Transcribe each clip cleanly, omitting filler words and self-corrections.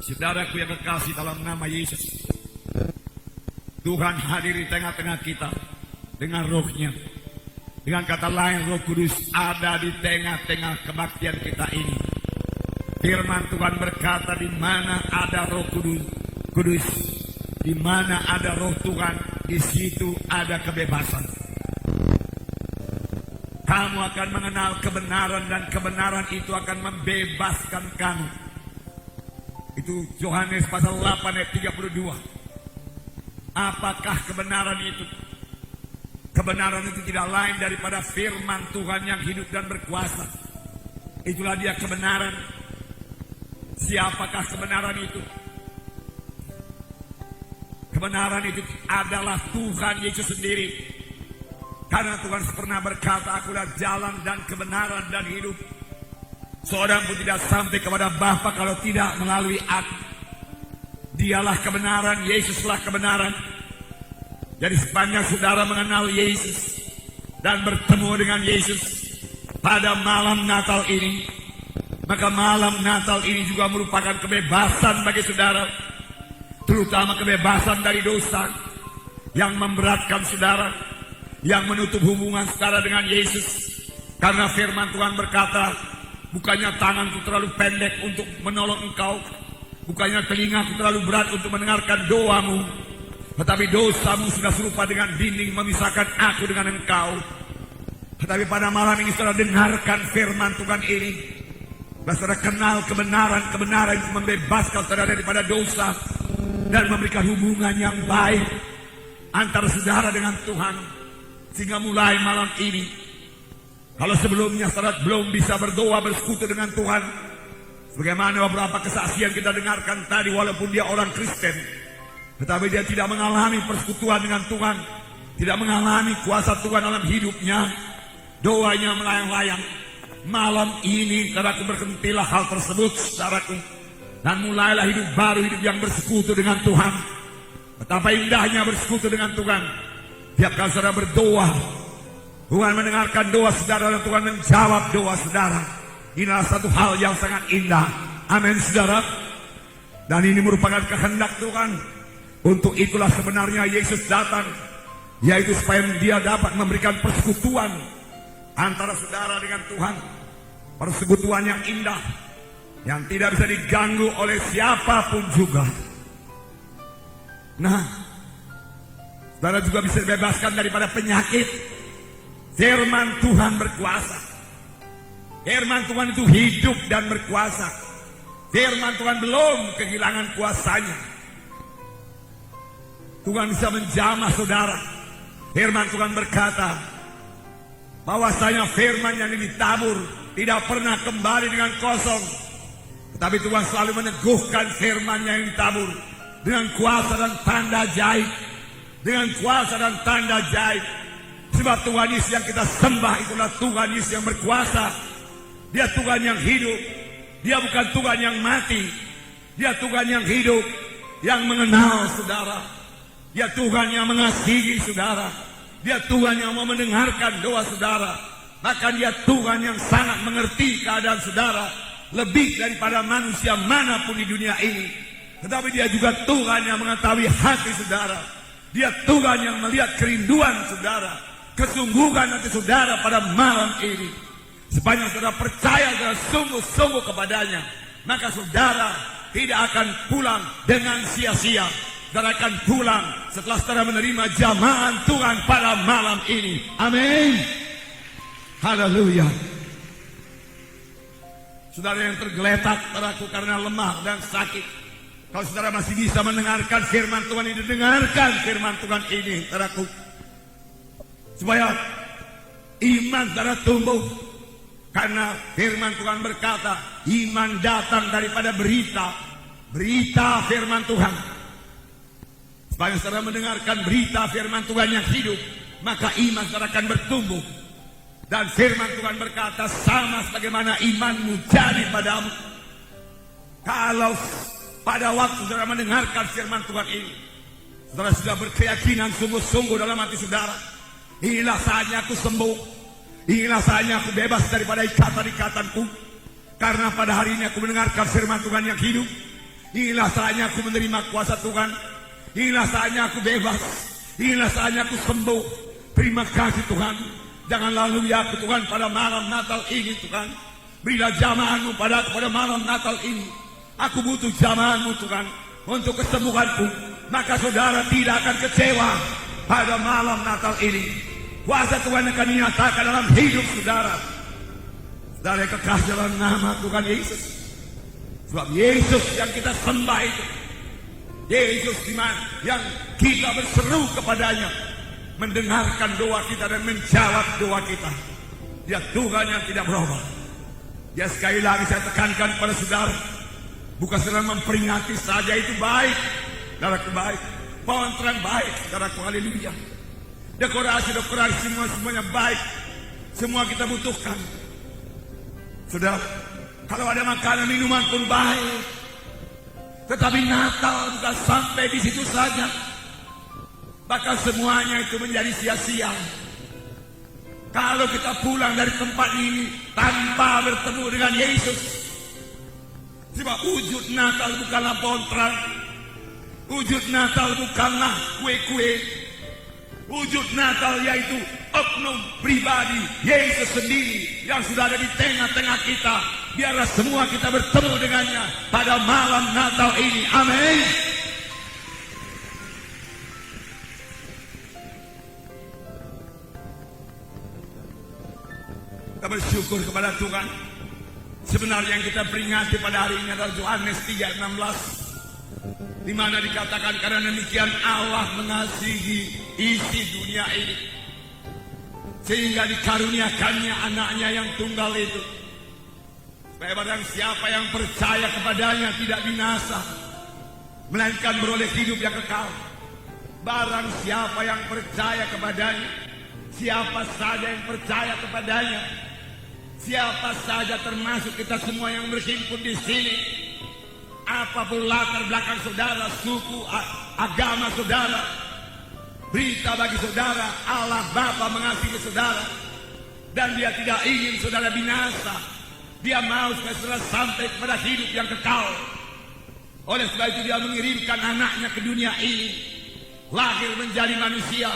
Saudaraku yang kekasih dalam nama Yesus, Tuhan hadir di tengah-tengah kita dengan rohnya. Dengan kata lain, Roh Kudus ada di tengah-tengah kebaktian kita ini. Firman Tuhan berkata, di mana ada Roh Kudus, di mana ada Roh Tuhan, di situ ada kebebasan. Kamu akan mengenal kebenaran dan kebenaran itu akan membebaskan kamu. Itu Yohanes pasal 8 ayat 32. Apakah kebenaran itu? Kebenaran itu tidak lain daripada firman Tuhan yang hidup dan berkuasa. Itulah dia kebenaran. Siapakah kebenaran itu? Kebenaran itu adalah Tuhan Yesus sendiri. Karena Tuhan pernah berkata, akulah jalan dan kebenaran dan hidup. Seorang pun tidak sampai kepada Bapa kalau tidak melalui aku. Dialah kebenaran, Yesuslah kebenaran. Jadi sepanjang saudara mengenal Yesus dan bertemu dengan Yesus pada malam Natal ini, maka malam Natal ini juga merupakan kebebasan bagi saudara. Terutama kebebasan dari dosa yang memberatkan saudara, yang menutup hubungan saudara dengan Yesus. Karena firman Tuhan berkata, bukannya tanganku terlalu pendek untuk menolong engkau, bukannya telingaku terlalu berat untuk mendengarkan doamu, tetapi dosamu sudah serupa dengan dinding memisahkan aku dengan engkau. Tetapi pada malam ini saudara dengarkan firman Tuhan ini. Saudara kenal kebenaran yang membebaskan saudara daripada dosa dan memberikan hubungan yang baik antara saudara dengan Tuhan. Sehingga mulai malam ini, kalau sebelumnya saudara belum bisa berdoa bersekutu dengan Tuhan, sebagaimana beberapa kesaksian kita dengarkan tadi, walaupun dia orang Kristen, tetapi dia tidak mengalami persekutuan dengan Tuhan, tidak mengalami kuasa Tuhan dalam hidupnya, doanya melayang-layang. Malam ini saudaraku, berhentilah hal tersebut saudaraku, dan mulailah hidup baru, hidup yang bersekutu dengan Tuhan. Betapa indahnya bersekutu dengan Tuhan. Tiap kali saudara berdoa, Tuhan mendengarkan doa saudara dan Tuhan menjawab doa saudara. Inilah satu hal yang sangat indah. Amin saudara. Dan ini merupakan kehendak Tuhan. Untuk itulah sebenarnya Yesus datang, yaitu supaya dia dapat memberikan persekutuan antara saudara dengan Tuhan. Persekutuan yang indah, yang tidak bisa diganggu oleh siapapun juga. Nah, saudara juga bisa dibebaskan daripada penyakit. Firman Tuhan berkuasa. Firman Tuhan itu hidup dan berkuasa. Firman Tuhan belum kehilangan kuasanya. Tuhan bisa menjamah saudara. Firman Tuhan berkata bahwasanya firman yang ditabur tidak pernah kembali dengan kosong, tetapi Tuhan selalu meneguhkan firman yang ditabur dengan kuasa dan tanda ajaib. Dengan kuasa dan tanda ajaib. Sebab Tuhan Yesus yang kita sembah itulah Tuhan Yesus yang berkuasa. Dia Tuhan yang hidup. Dia bukan Tuhan yang mati. Dia Tuhan yang hidup, yang mengenal saudara. Dia Tuhan yang mengasihi saudara. Dia Tuhan yang mau mendengarkan doa saudara. Maka dia Tuhan yang sangat mengerti keadaan saudara, lebih daripada manusia manapun di dunia ini. Tetapi dia juga Tuhan yang mengetahui hati saudara. Dia Tuhan yang melihat kerinduan saudara, kesungguhan hati saudara pada malam ini. Sepanjang saudara percaya dan sungguh-sungguh kepadanya, maka saudara tidak akan pulang dengan sia-sia. Saudara akan pulang setelah saudara menerima jamahan Tuhan pada malam ini. Amin. Haleluya. Saudara yang tergeletak, saudaraku, karena lemah dan sakit, kalau saudara masih bisa mendengarkan firman Tuhan ini, dengarkan firman Tuhan ini, saudaraku, supaya iman saudara tumbuh. Karena firman Tuhan berkata, iman datang daripada berita firman Tuhan. Supaya saudara mendengarkan berita firman Tuhan yang hidup, maka iman saudara akan bertumbuh. Dan firman Tuhan berkata, sama sebagaimana imanmu jadi padamu. Kalau pada waktu saudara mendengarkan firman Tuhan ini, saudara sudah berkeyakinan sungguh-sungguh dalam hati saudara, inilah saatnya aku sembuh, inilah saatnya aku bebas daripada ikatan-ikatanku. Karena pada hari ini aku mendengarkan firman Tuhan yang hidup, Inilah saatnya aku menerima kuasa Tuhan. Inilah saatnya aku bebas. Inilah saatnya aku sembuh. Terima kasih Tuhan. Jangan lalu ya aku Tuhan pada malam Natal ini Tuhan. Berilah jamahanmu pada malam Natal ini. Aku butuh jamahanmu Tuhan untuk kesembuhanku. Maka saudara tidak akan kecewa pada malam Natal ini. Kuasa Tuhan akan dinyatakan dalam hidup saudara. Saudara kekasih dalam nama Tuhan Yesus. Sebab Yesus yang kita sembah itu, Yesus yang kita berseru kepadanya, mendengarkan doa kita dan menjawab doa kita. Dia Tuhan yang tidak berubah. Ya sekali lagi saya tekankan pada saudara, bukan sedang memperingati saja itu baik, saudaraku baik, pohon terang baik, saudaraku haleluya. Dekorasi semuanya baik, semua kita butuhkan. Saudara, kalau ada makanan minuman pun baik, tetapi Natal bukan sampai di situ saja. Bahkan semuanya itu menjadi sia-sia kalau kita pulang dari tempat ini tanpa bertemu dengan Yesus. Sebab wujud Natal bukanlah pohon terang, wujud Natal bukanlah kue-kue, wujud Natal yaitu oknum pribadi Yesus sendiri yang sudah ada di tengah-tengah kita. Biarlah semua kita bertemu dengannya pada malam Natal ini. Amin. Kita bersyukur kepada Tuhan. Sebenarnya yang kita peringati pada hari ini adalah Yohanes 3:16, di mana dikatakan karena demikian Allah mengasihi isi dunia ini sehingga dikaruniakannya anaknya yang tunggal itu, supaya barang siapa yang percaya kepadanya tidak binasa, melainkan beroleh hidup yang kekal. Barang siapa yang percaya kepadanya, siapa saja yang percaya kepadanya, siapa saja termasuk kita semua yang berhimpun di sini, apapun latar belakang saudara, suku, agama saudara, berita bagi saudara, Allah Bapa mengasihi saudara dan Dia tidak ingin saudara binasa. Dia mau supaya saudara sampai kepada hidup yang kekal. Oleh sebab itu Dia mengirimkan anaknya ke dunia ini, lahir menjadi manusia.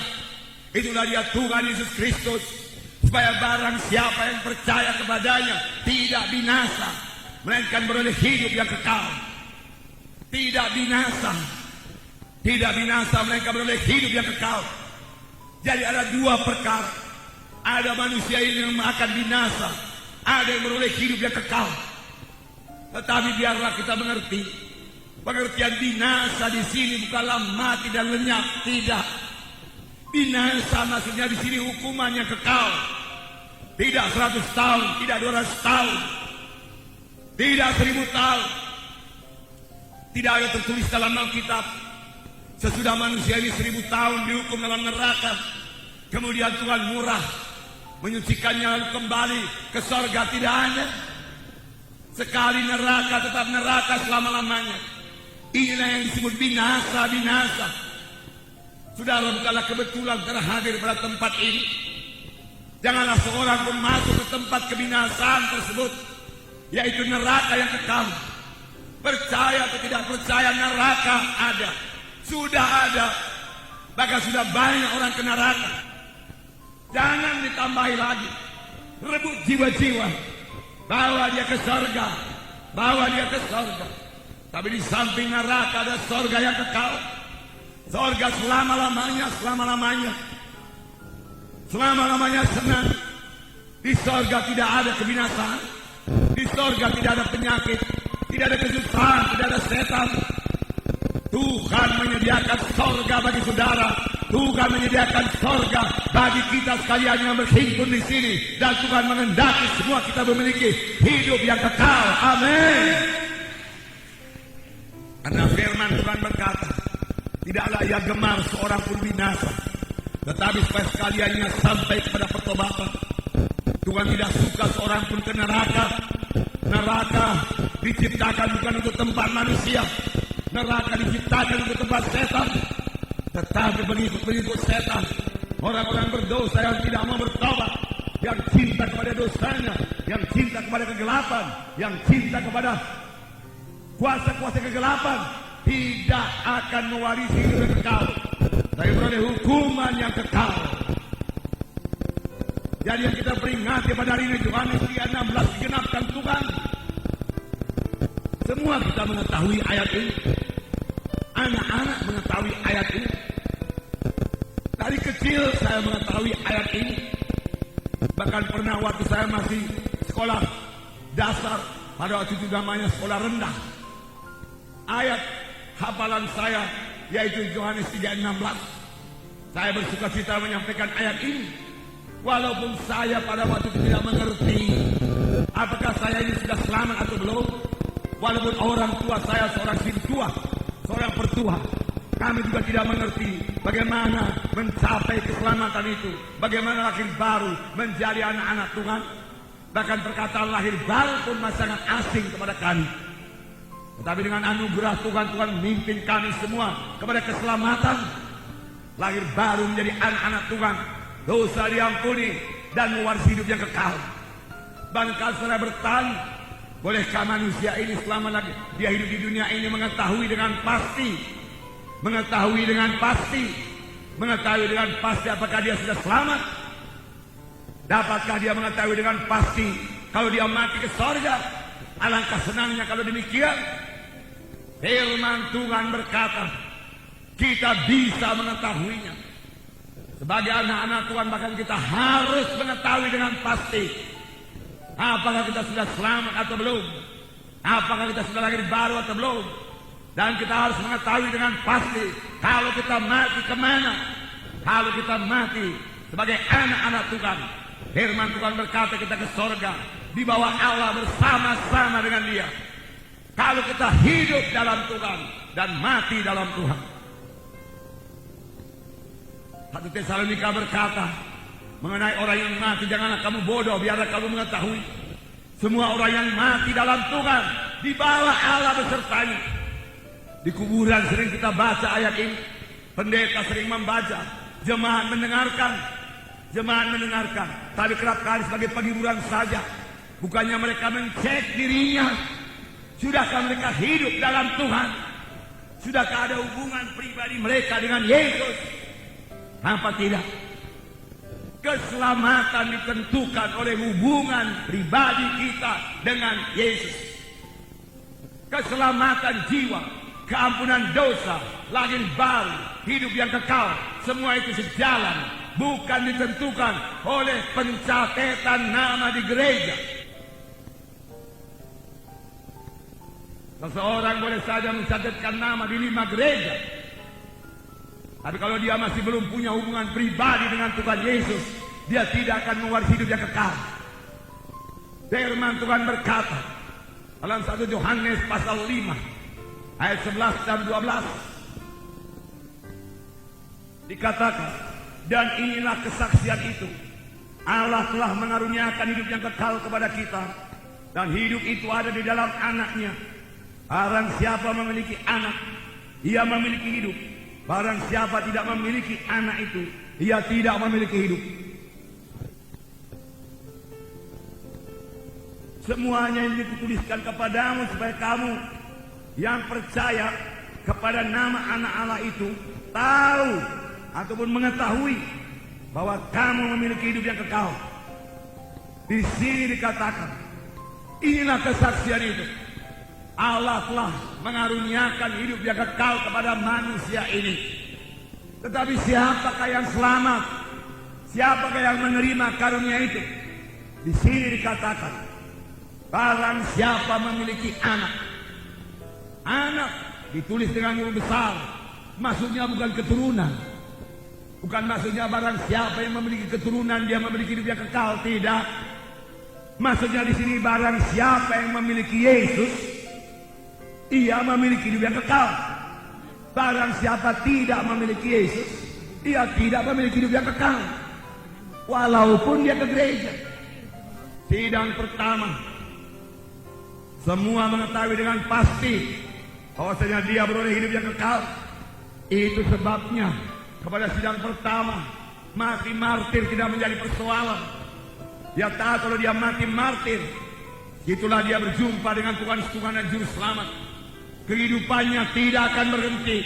Itulah Dia Tuhan Yesus Kristus, supaya barang siapa yang percaya kepadanya tidak binasa, melainkan beroleh hidup yang kekal. Tidak binasa, tidak binasa, melainkan beroleh hidup yang kekal. Jadi ada dua perkara. Ada manusia ini yang akan binasa, ada yang beroleh hidup yang kekal. Tetapi biarlah kita mengerti, pengertian binasa di sini bukanlah mati dan lenyap, tidak. Binasa maksudnya di sini hukumannya kekal. Tidak 100 tahun, tidak 200 tahun, tidak 1000 tahun. Tidak ada tertulis dalam Alkitab sesudah manusia ini 1000 tahun dihukum dalam neraka, kemudian Tuhan murah menyucikannya lalu kembali ke sorga. Tidak ada. Sekali neraka tetap neraka selama-lamanya. Inilah yang disebut binasa. Saudara, bukanlah kebetulan telah hadir pada tempat ini. Janganlah seorang pun masuk ke tempat kebinasaan tersebut, yaitu neraka yang kekal. Percaya atau tidak percaya, neraka ada, sudah ada, bahkan sudah banyak orang ke neraka. Jangan ditambahi lagi, rebut jiwa-jiwa, bawa dia ke surga, bawa dia ke surga. Tapi di samping neraka ada surga yang kekal, surga selama-lamanya, selama-lamanya senang. Di surga tidak ada kebinasaan, di surga tidak ada penyakit, tidak ada kesusahan, tidak ada setan. Tuhan menyediakan surga bagi saudara. Tuhan menyediakan surga bagi kita sekalian yang berhimpun di sini. Dan Tuhan mengendaki semua kita memiliki hidup yang kekal. Amin. Karena firman Tuhan berkata, tidaklah ia gemar seorang pun binasa, tetapi supaya sekaliannya sampai kepada pertobatan. Tuhan tidak suka seorang pun ke neraka. Neraka diciptakan bukan untuk tempat manusia. Neraka diciptakan untuk tempat setan. Tetapi pengikut setan, orang-orang berdosa yang tidak mau bertobat, yang cinta kepada dosanya, yang cinta kepada kegelapan, yang cinta kepada kuasa-kuasa kegelapan tidak akan mewarisi hidup yang kekal, tapi beroleh hukuman yang kekal. Jadi yang kita peringati pada hari ini, Yohanes 3:16 digenapkan Tuhan. Semua kita mengetahui ayat ini. Anak-anak mengetahui ayat ini. Dari kecil saya mengetahui ayat ini. Bahkan pernah waktu saya masih sekolah dasar, pada waktu itu namanya sekolah rendah, ayat hafalan saya yaitu Yohanes 3:16. Saya bersuka cita menyampaikan ayat ini, walaupun saya pada waktu itu tidak mengerti apakah saya ini sudah selamat atau belum. Walaupun orang tua saya seorang sintua, seorang pertua, kami juga tidak mengerti bagaimana mencapai keselamatan itu, bagaimana lahir baru menjadi anak-anak Tuhan. Bahkan perkataan lahir baru pun masih sangat asing kepada kami. Tetapi dengan anugerah Tuhan, Tuhan memimpin kami semua kepada keselamatan, lahir baru menjadi anak-anak Tuhan, dosa diampuni dan mewarisi hidup yang kekal. Bahkan saya bertanya, bolehkah manusia ini selama lagi dia hidup di dunia ini mengetahui dengan pasti apakah dia sudah selamat? Dapatkah dia mengetahui dengan pasti kalau dia mati ke sorga? Alangkah senangnya kalau demikian. Firman Tuhan berkata, kita bisa mengetahuinya. Sebagai anak-anak Tuhan bahkan kita harus mengetahui dengan pasti apakah kita sudah selamat atau belum, apakah kita sudah lahir baru atau belum. Dan kita harus mengetahui dengan pasti kalau kita mati kemana. Kalau kita mati sebagai anak-anak Tuhan, firman Tuhan berkata kita ke sorga, di bawah Allah bersama-sama dengan Dia. Kalau kita hidup dalam Tuhan dan mati dalam Tuhan. 1 Tesalonika berkata mengenai orang yang mati, janganlah kamu bodoh, biarlah kamu mengetahui semua orang yang mati dalam Tuhan di bawah Allah besertanya. Di kuburan sering kita baca ayat ini, pendeta sering membaca, jemaat mendengarkan, tapi kerap kali sebagai penghiburan saja. Bukannya mereka mencek dirinya, sudahkah mereka hidup dalam Tuhan? Sudahkah ada hubungan pribadi mereka dengan Yesus? Apa tidak? Keselamatan ditentukan oleh hubungan pribadi kita dengan Yesus. Keselamatan jiwa, keampunan dosa, lahir baru, hidup yang kekal, semua itu sejalan, bukan ditentukan oleh pencatatan nama di gereja. Seseorang boleh saja mencatatkan nama di 5 gereja, tapi kalau dia masih belum punya hubungan pribadi dengan Tuhan Yesus, dia tidak akan mewarisi hidup yang kekal. Firman Tuhan berkata dalam 1 Yohanes pasal 5 ayat 11 dan 12, dikatakan, dan inilah kesaksian itu, Allah telah mengaruniakan hidup yang kekal kepada kita, dan hidup itu ada di dalam Anaknya. Barang siapa memiliki anak, ia memiliki hidup. Barang siapa tidak memiliki anak itu, ia tidak memiliki hidup. Semuanya ini dituliskan kepadamu supaya kamu yang percaya kepada nama anak Allah itu tahu ataupun mengetahui bahwa kamu memiliki hidup yang kekal. Di sini dikatakan, inilah kesaksian itu, Allah telah mengaruniakan hidup yang kekal kepada manusia ini. Tetapi siapakah yang selamat? Siapakah yang menerima karunia itu? Di sini dikatakan, barang siapa memiliki anak. Anak ditulis dengan huruf besar, maksudnya bukan keturunan. Bukan maksudnya barang siapa yang memiliki keturunan dia memiliki hidup yang kekal, tidak. Maksudnya di sini barang siapa yang memiliki Yesus, ia memiliki hidup yang kekal. Barang siapa tidak memiliki Yesus, ia tidak memiliki hidup yang kekal, walaupun dia ke gereja. Sidang pertama, semua mengetahui dengan pasti bahwasanya dia beroleh hidup yang kekal. Itu sebabnya kepada sidang pertama, mati martir tidak menjadi persoalan. Dia tahu kalau dia mati martir, itulah dia berjumpa dengan Tuhan dan Juru Selamat. kehidupannya tidak akan berhenti.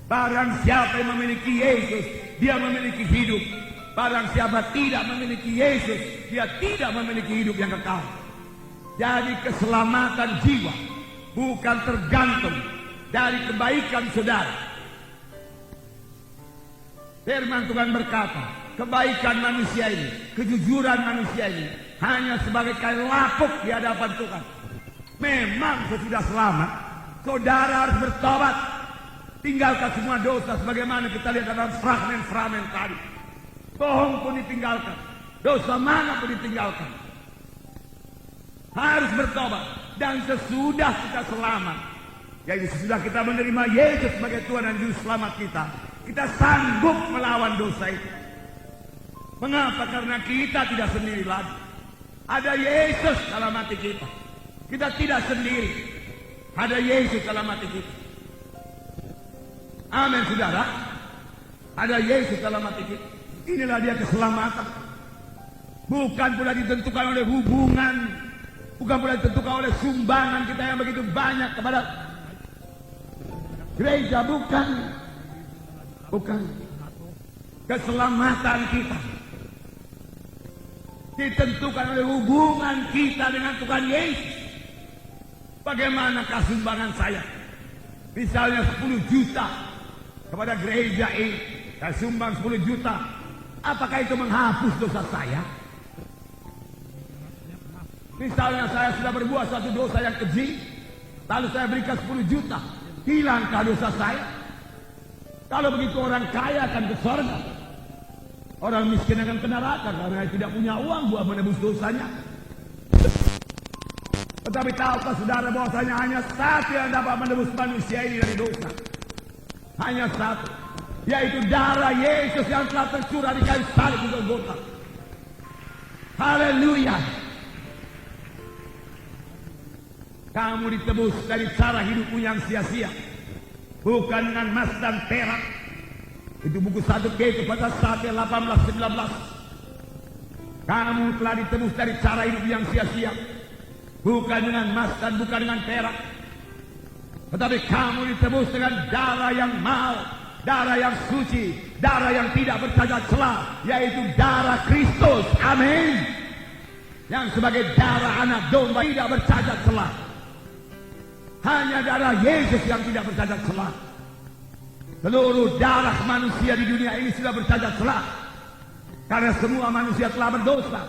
Barang siapa yang memiliki Yesus, dia memiliki hidup. Barang siapa tidak memiliki Yesus, dia tidak memiliki hidup yang kekal. Jadi keselamatan jiwa bukan tergantung dari kebaikan saudara. Firman Tuhan berkata, kebaikan manusia ini, kejujuran manusia ini hanya sebagai kain lapuk di hadapan Tuhan. Memang sesudah selamat, saudara harus bertobat, tinggalkan semua dosa sebagaimana kita lihat dalam fragmen-fragmen tadi. Bohong pun ditinggalkan, dosa mana pun ditinggalkan. Harus bertobat. Dan sesudah kita selamat, yaitu sesudah kita menerima Yesus sebagai Tuhan dan Juru Selamat kita sanggup melawan dosa itu. Mengapa? Karena kita tidak sendiri lagi. Ada Yesus dalam hati kita. Kita tidak sendiri. Ada Yesus dalam hati kita. Amin, saudara. Ada Yesus dalam hati kita. Inilah dia keselamatan. Bukan pula ditentukan oleh hubungan, bukan pula ditentukan oleh sumbangan kita yang begitu banyak kepada gereja. Bukan. Keselamatan kita ditentukan oleh hubungan kita dengan Tuhan Yesus. Bagaimanakah sumbangan saya? Misalnya 10 juta kepada gereja ini, saya sumbang 10 juta. Apakah itu menghapus dosa saya? Misalnya saya sudah berbuat suatu dosa yang keji, lalu saya berikan 10 juta, hilangkah dosa saya? Kalau begitu orang kaya akan ke surga, orang miskin akan ke neraka karena tidak punya uang buat menebus dosanya. Tetapi tahukah saudara bahwasanya hanya satu yang dapat menebus manusia ini dari dosa? Hanya satu, yaitu darah Yesus yang telah tercurah di kayu salib di Golgota. Haleluya. Kamu ditebus dari cara hidupmu yang sia-sia, bukan dengan emas dan perak. Itu buku 1 Petrus pasal 1 ayat 18-19. Kamu telah ditebus dari cara hidup yang sia-sia, bukan dengan emas dan bukan dengan perak, tetapi kamu ditebus dengan darah yang mahal, darah yang suci, darah yang tidak bercacat celah, yaitu darah Kristus. Amin. Yang sebagai darah anak domba tidak bercacat celah. Hanya darah Yesus yang tidak bercacat celah. Seluruh darah manusia di dunia ini sudah bercacat celah, karena semua manusia telah berdosa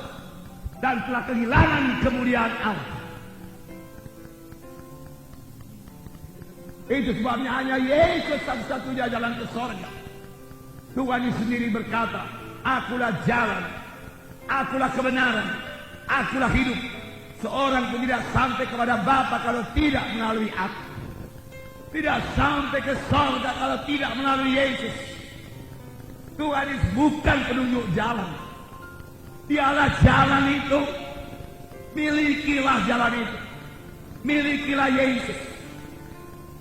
dan telah kehilangan kemuliaan Allah. Itu sebabnya hanya Yesus satu-satunya jalan ke sorga. Tuhan sendiri berkata, akulah jalan, akulah kebenaran, akulah hidup. Seorang pun tidak sampai kepada Bapa kalau tidak melalui aku. Tidak sampai ke sorga kalau tidak melalui Yesus. Tuhan itu bukan penunjuk jalan. Dialah jalan itu. Milikilah jalan itu. Milikilah Yesus.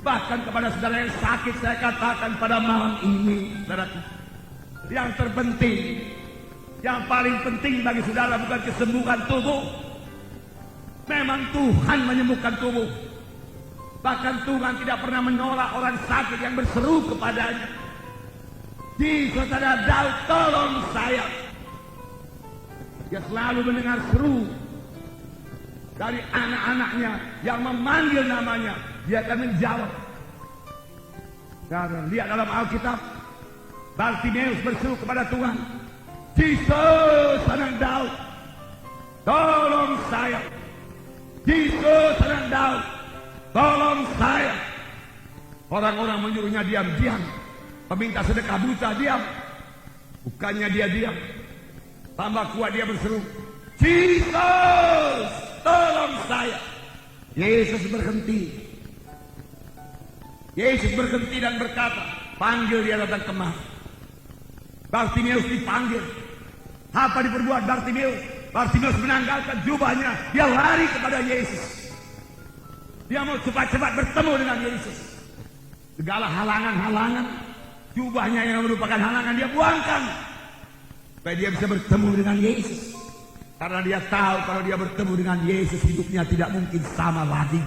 Bahkan kepada saudara yang sakit saya katakan pada malam ini, saudaraku, yang terpenting, yang paling penting bagi saudara bukan kesembuhan tubuh. Memang Tuhan menyembuhkan tubuh. Bahkan Tuhan tidak pernah menolak orang sakit yang berseru kepadanya. Jika saudara Daud, tolong saya. Dia selalu mendengar seru dari anak-anaknya yang memanggil namanya. Dia akan menjawab. Karena lihat dalam Alkitab, Bartimeus berseru kepada Tuhan, Yesus anak Daud, tolong saya. Yesus anak Daud, tolong saya. Orang-orang menyuruhnya diam-diam. Peminta sedekah buta diam. Bukannya dia diam, tambah kuat dia berseru, Yesus tolong saya. Yesus berhenti. Yesus berhenti dan berkata, panggil dia datang kemari. Bartimeus dipanggil. Apa diperbuat Bartimeus? Bartimeus menanggalkan jubahnya. Dia lari kepada Yesus. Dia mau cepat-cepat bertemu dengan Yesus. Segala halangan-halangan, jubahnya yang merupakan halangan dia buangkan, supaya dia bisa bertemu dengan Yesus. Karena dia tahu kalau dia bertemu dengan Yesus, hidupnya tidak mungkin sama lagi.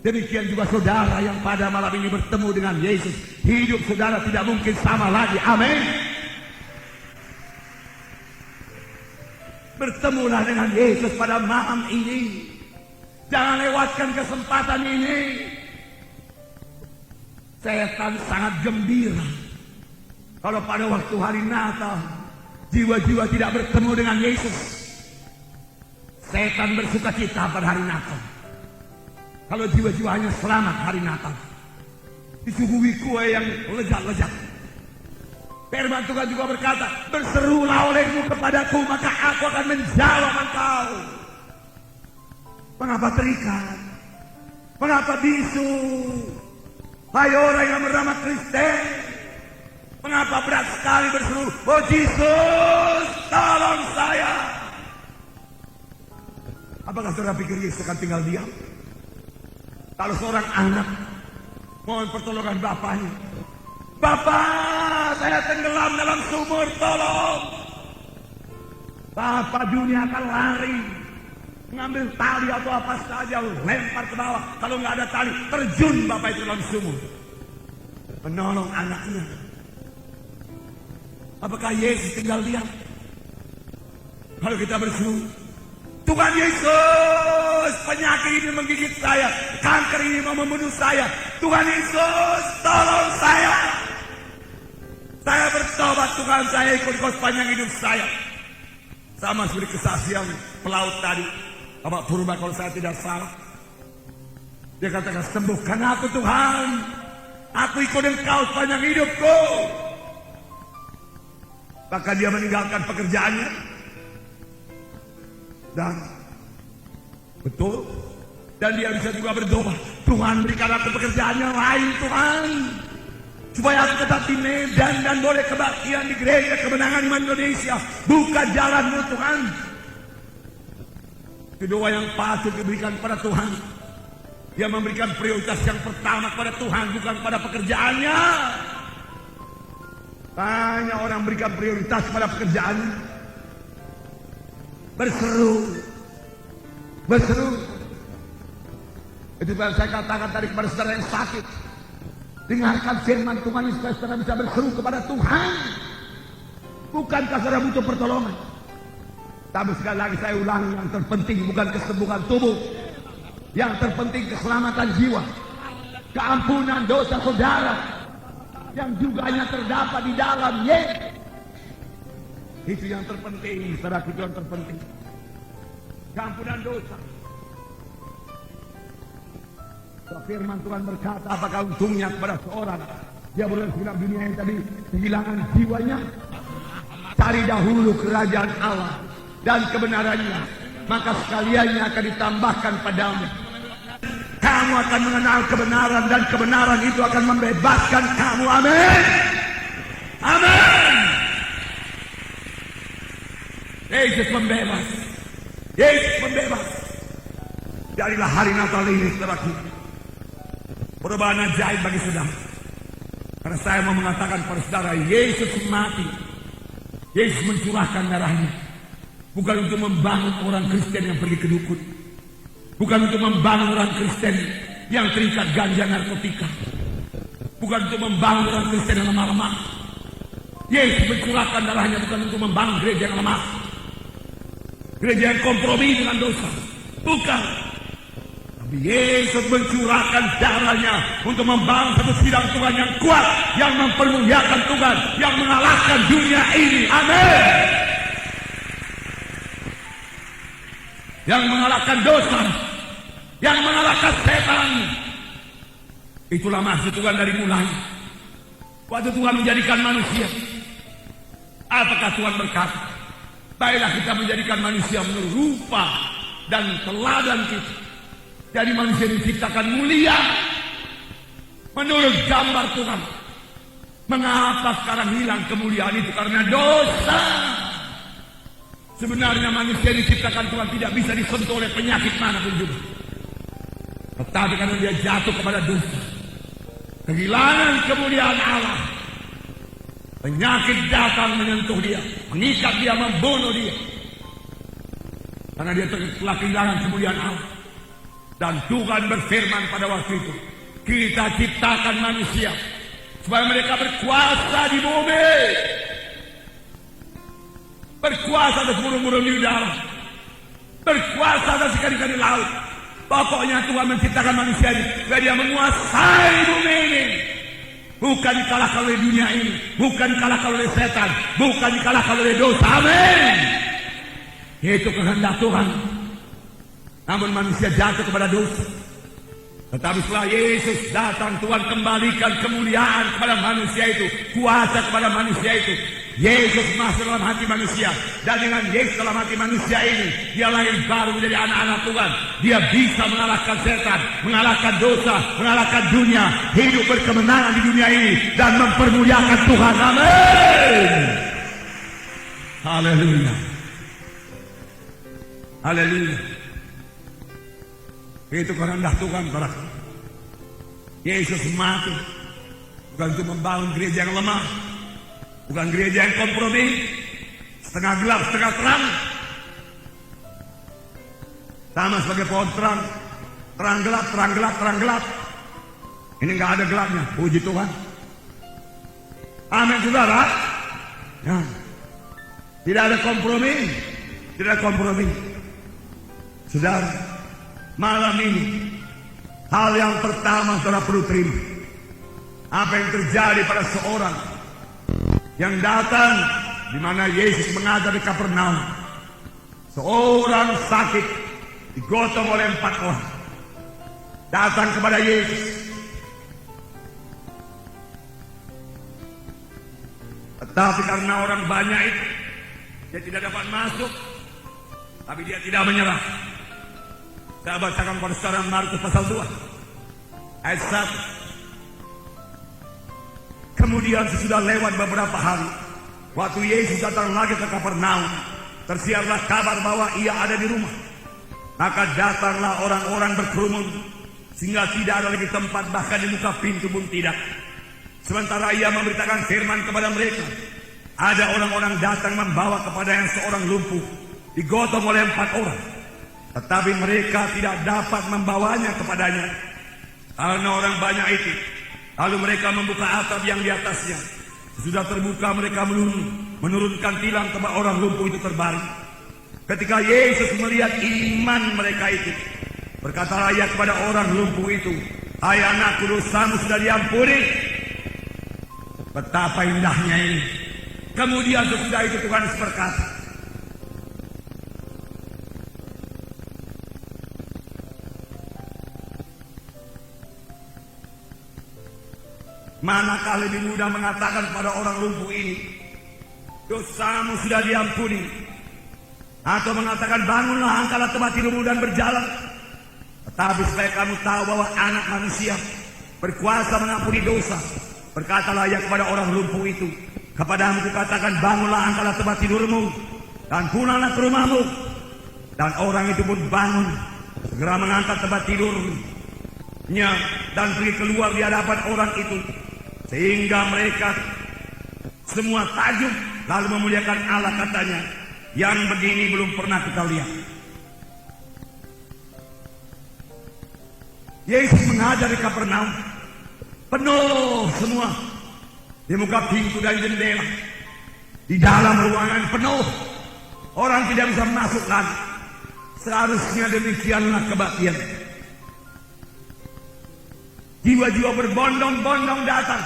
Demikian juga saudara yang pada malam ini bertemu dengan Yesus. Hidup saudara tidak mungkin sama lagi. Amin. Bertemulah dengan Yesus pada malam ini. Jangan lewatkan kesempatan ini. Setan sangat gembira kalau pada waktu hari Natal jiwa-jiwa tidak bertemu dengan Yesus. Setan bersuka cita pada hari Natal kalau jiwa-jiwanya selamat hari Natal, disuguhi kue yang lezat-lezat. Firman Tuhan juga berkata, berserulah olehmu kepadaku, maka aku akan menjawab engkau. Mengapa terikat? Mengapa bisu? Hai orang yang bernama Kristen, mengapa berat sekali berseru, oh Yesus, tolong saya. Apakah saudara pikir Yesus akan tinggal diam? Kalau seorang anak mohon pertolongan bapaknya, Bapak, saya tenggelam dalam sumur, tolong. Bapak dunia akan lari, mengambil tali atau apa saja, lempar ke bawah. Kalau nggak ada tali, terjun bapak itu dalam sumur, menolong anaknya. Apakah Yesus tinggal diam? Kalau kita berseru, Tuhan Yesus, penyakit ini menggigit saya, kanker ini mau membunuh saya, Tuhan Yesus, tolong saya. Saya bertobat Tuhan, saya ikut Kau sepanjang hidup saya. Sama seperti kesaksian pelaut tadi, Bapak Purba kalau saya tidak salah. Dia katakan, sembuhkan aku Tuhan, aku ikut Engkau sepanjang hidupku. Bahkan dia meninggalkan pekerjaannya. Dan betul, dan dia bisa juga berdoa, Tuhan berikan aku pekerjaan yang lain Tuhan, supaya aku tetap di Medan dan boleh kebaktian di Gereja Kemenangan Iman Indonesia. Buka jalanmu Tuhan. Itu doa yang patut diberikan kepada Tuhan. Dia memberikan prioritas yang pertama kepada Tuhan, bukan pada pekerjaannya. Banyak orang berikan prioritas kepada pekerjaannya. Berseru. Itu yang saya katakan tadi kepada saudara yang sakit. Dengarkan firman Tuhan ini supaya saudara bisa berseru kepada Tuhan. Bukankah saudara butuh pertolongan? Tapi sekali lagi saya ulangi, yang terpenting bukan kesembuhan tubuh, yang terpenting keselamatan jiwa, keampunan dosa saudara, yang juga hanya terdapat di dalam Yesus. Itu yang terpenting, saudara, itu yang terpenting. Keampunan dosa. Firman Tuhan berkata, apakah untungnya kepada seorang dia boleh hidup dunia yang tadi kehilangan jiwanya? Cari dahulu kerajaan Allah dan kebenarannya, maka sekaliannya akan ditambahkan padamu. Kamu akan mengenal kebenaran dan kebenaran itu akan membebaskan kamu. Amin. Amin. Yesus membebas. Yesus membebas. Jadilah hari Natal ini, saudaraku, perubahan ajaib bagi saudara. Karena saya mau mengatakan kepada saudara, Yesus mati. Yesus mencurahkan darahnya. Bukan untuk membangun orang Kristen yang pergi ke dukun. Bukan untuk membangun orang Kristen yang terikat ganja narkotika. Bukan untuk membangun orang Kristen yang lemah-lemah. Yesus mencurahkan darahnya bukan untuk membangun gereja yang lemah, gereja yang kompromi dengan dosa. Bukan. Tapi Yesus mencurahkan darahnya untuk membangun satu sidang Tuhan yang kuat, yang mempermuliakan Tuhan, yang mengalahkan dunia ini. Amin. Yang mengalahkan dosa, yang mengalahkan setan. Itulah maksud Tuhan dari mulai. Waktu Tuhan menjadikan manusia, apakah Tuhan berkata, baiklah kita menjadikan manusia menurut rupa dan teladan kita. Jadi manusia diciptakan mulia menurut gambar Tuhan. Mengapa sekarang hilang kemuliaan itu? Karena dosa. Sebenarnya manusia diciptakan Tuhan tidak bisa disentuh oleh penyakit manapun juga. Tetapi karena dia jatuh kepada dosa, kehilangan kemuliaan Allah, penyakit datang menyentuh dia, mengikat dia, membunuh dia. Karena dia telah kehilangan kemuliaan Allah. Dan Tuhan berfirman pada waktu itu, kita ciptakan manusia supaya mereka berkuasa di bumi, berkuasa atas burung-burung di udara, berkuasa atas ikan-ikan di laut. Pokoknya Tuhan menciptakan manusia ini supaya dia menguasai bumi ini. Bukan dikalahkan oleh dunia ini, bukan dikalahkan oleh setan, bukan dikalahkan oleh dosa. Amin. Itu kehendak Tuhan. Namun manusia jatuh kepada dosa. Tetapi setelah Yesus datang, Tuhan kembalikan kemuliaan kepada manusia itu, kuasa kepada manusia itu. Yesus masuk dalam hati manusia, dan dengan Yesus dalam hati manusia ini, dia lahir baru menjadi anak-anak Tuhan. Dia bisa mengalahkan setan, mengalahkan dosa, mengalahkan dunia, hidup berkemenangan di dunia ini, dan mempermuliakan Tuhan. Amin. Haleluya. Haleluya. Itu kehendak Tuhan, saudara. Yesus mati bukan untuk membangun gereja yang lemah, bukan gereja yang kompromi, setengah gelap, setengah terang. Sama sebagai pohon terang, terang gelap, terang gelap, terang gelap. Ini nggak ada gelapnya, puji Tuhan. Amin, saudara. Ya. Tidak ada kompromi, tidak ada kompromi. Saudara, malam ini hal yang pertama saudara perlu terima, apa yang terjadi pada seorang yang datang di mana Yesus mengajar di Kapernaum. Seorang sakit digotong oleh 4 orang datang kepada Yesus. Tetapi karena orang banyak itu, dia tidak dapat masuk, tapi dia tidak menyerah. Saya bacakan pada saudara Markus pasal 2 ayat 1. Kemudian sesudah lewat beberapa hari, waktu Yesus datang lagi ke Kapernaum, tersiarlah kabar bahwa ia ada di rumah. Maka datanglah orang-orang berkerumun, sehingga tidak ada lagi tempat, bahkan di muka pintu pun tidak. Sementara ia memberitakan firman kepada mereka, ada orang-orang datang membawa kepada yang seorang lumpuh, digotong oleh 4 orang. Tetapi mereka tidak dapat membawanya kepadanya karena orang banyak itu. Lalu mereka membuka atap yang di atasnya. Sesudah terbuka, mereka menurunkan tilang tempat orang lumpuh itu terbaring. Ketika Yesus melihat iman mereka itu, berkatalah ia kepada orang lumpuh itu, hai anakku, dosamu sudah diampuni. Betapa indahnya ini. Kemudian sesudah itu Tuhan berkata, manakah lebih mudah mengatakan pada orang lumpuh ini, dosamu sudah diampuni, atau mengatakan bangunlah, angkatlah tempat tidurmu dan berjalan. Tetapi supaya kamu tahu bahwa Anak Manusia berkuasa mengampuni dosa, berkatalah ia kepada orang lumpuh itu, kepadamu kukatakan, bangunlah, angkatlah tempat tidurmu dan pulanglah ke rumahmu. Dan orang itu pun bangun, segera mengangkat tempat tidurnya dan pergi keluar di hadapan orang itu, sehingga mereka semua takjub, lalu memuliakan Allah, katanya, yang begini belum pernah kita lihat. Yesus mengajar di Kapernaum, penuh semua, di muka pintu dan jendela, di dalam ruangan penuh, orang tidak bisa masuk lagi. Seharusnya demikianlah kebaktian. Jiwa-jiwa berbondong-bondong datang.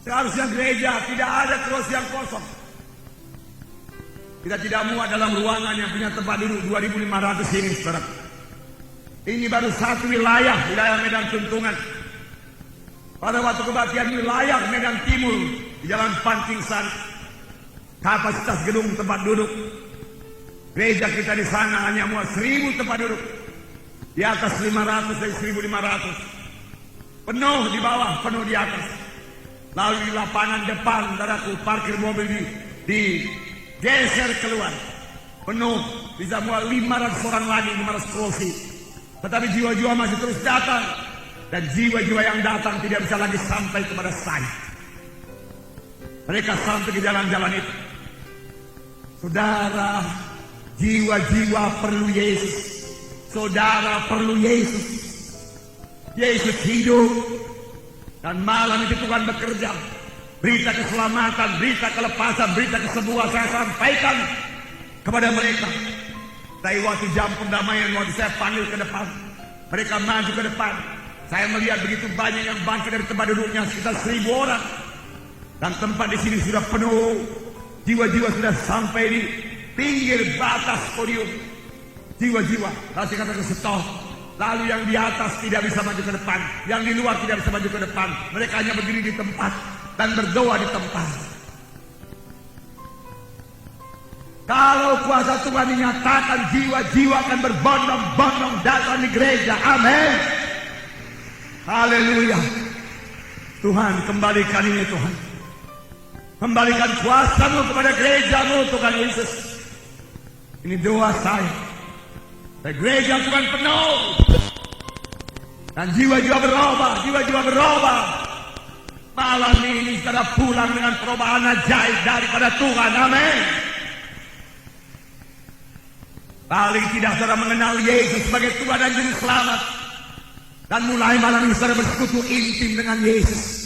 Seharusnya gereja tidak ada kursi yang kosong. Kita tidak muat dalam ruangan yang punya tempat duduk 2.500 ini, saudara. Ini baru satu wilayah Medan Tuntungan. Pada waktu kebaktian wilayah Medan Timur, di Jalan Pantingsan, kapasitas gedung tempat duduk gereja kita di sana hanya muat 1.000 tempat duduk. Di atas 500 dari 1.500. Penuh di bawah, penuh di atas. Lalu di lapangan depan, saudaraku, parkir mobil digeser keluar. Penuh, bisa muat 500 orang lagi, 500 kursi. Tetapi jiwa-jiwa masih terus datang. Dan jiwa-jiwa yang datang tidak bisa lagi sampai kepada saya. Mereka sampai ke jalan-jalan itu. Saudara, jiwa-jiwa perlu Yesus. Saudara perlu Yesus. Yesus hidup. Dan malam itu Tuhan bekerja. Berita keselamatan, berita kelepasan, berita kesembuhan saya sampaikan kepada mereka. Tapi waktu jam pendamaian, waktu saya panggil ke depan, mereka maju ke depan. Saya melihat begitu banyak yang bangkit dari tempat duduknya, sekitar 1.000 orang. Dan tempat di sini sudah penuh. Jiwa-jiwa sudah sampai di pinggir batas podium. Jiwa-jiwa. Lalu saya katakan stop. Lalu yang di atas tidak bisa maju ke depan, yang di luar tidak bisa maju ke depan. Mereka hanya berdiri di tempat dan berdoa di tempat. Kalau kuasa Tuhan dinyatakan, jiwa-jiwa akan berbondong-bondong datang di gereja. Amin. Haleluya. Tuhan, kembalikan ini Tuhan. Kembalikan kuasa-Mu kepada gereja-Mu Tuhan Yesus. Ini doa saya. Gereja Tuhan penuh. Dan jiwa-jiwa berubah, jiwa-jiwa berubah. Malam ini kita pulang dengan perubahan ajaib daripada Tuhan. Amin. Paling tidak saudara mengenal Yesus sebagai Tuhan dan Juru Selamat. Dan mulai malam ini saudara bersekutu intim dengan Yesus.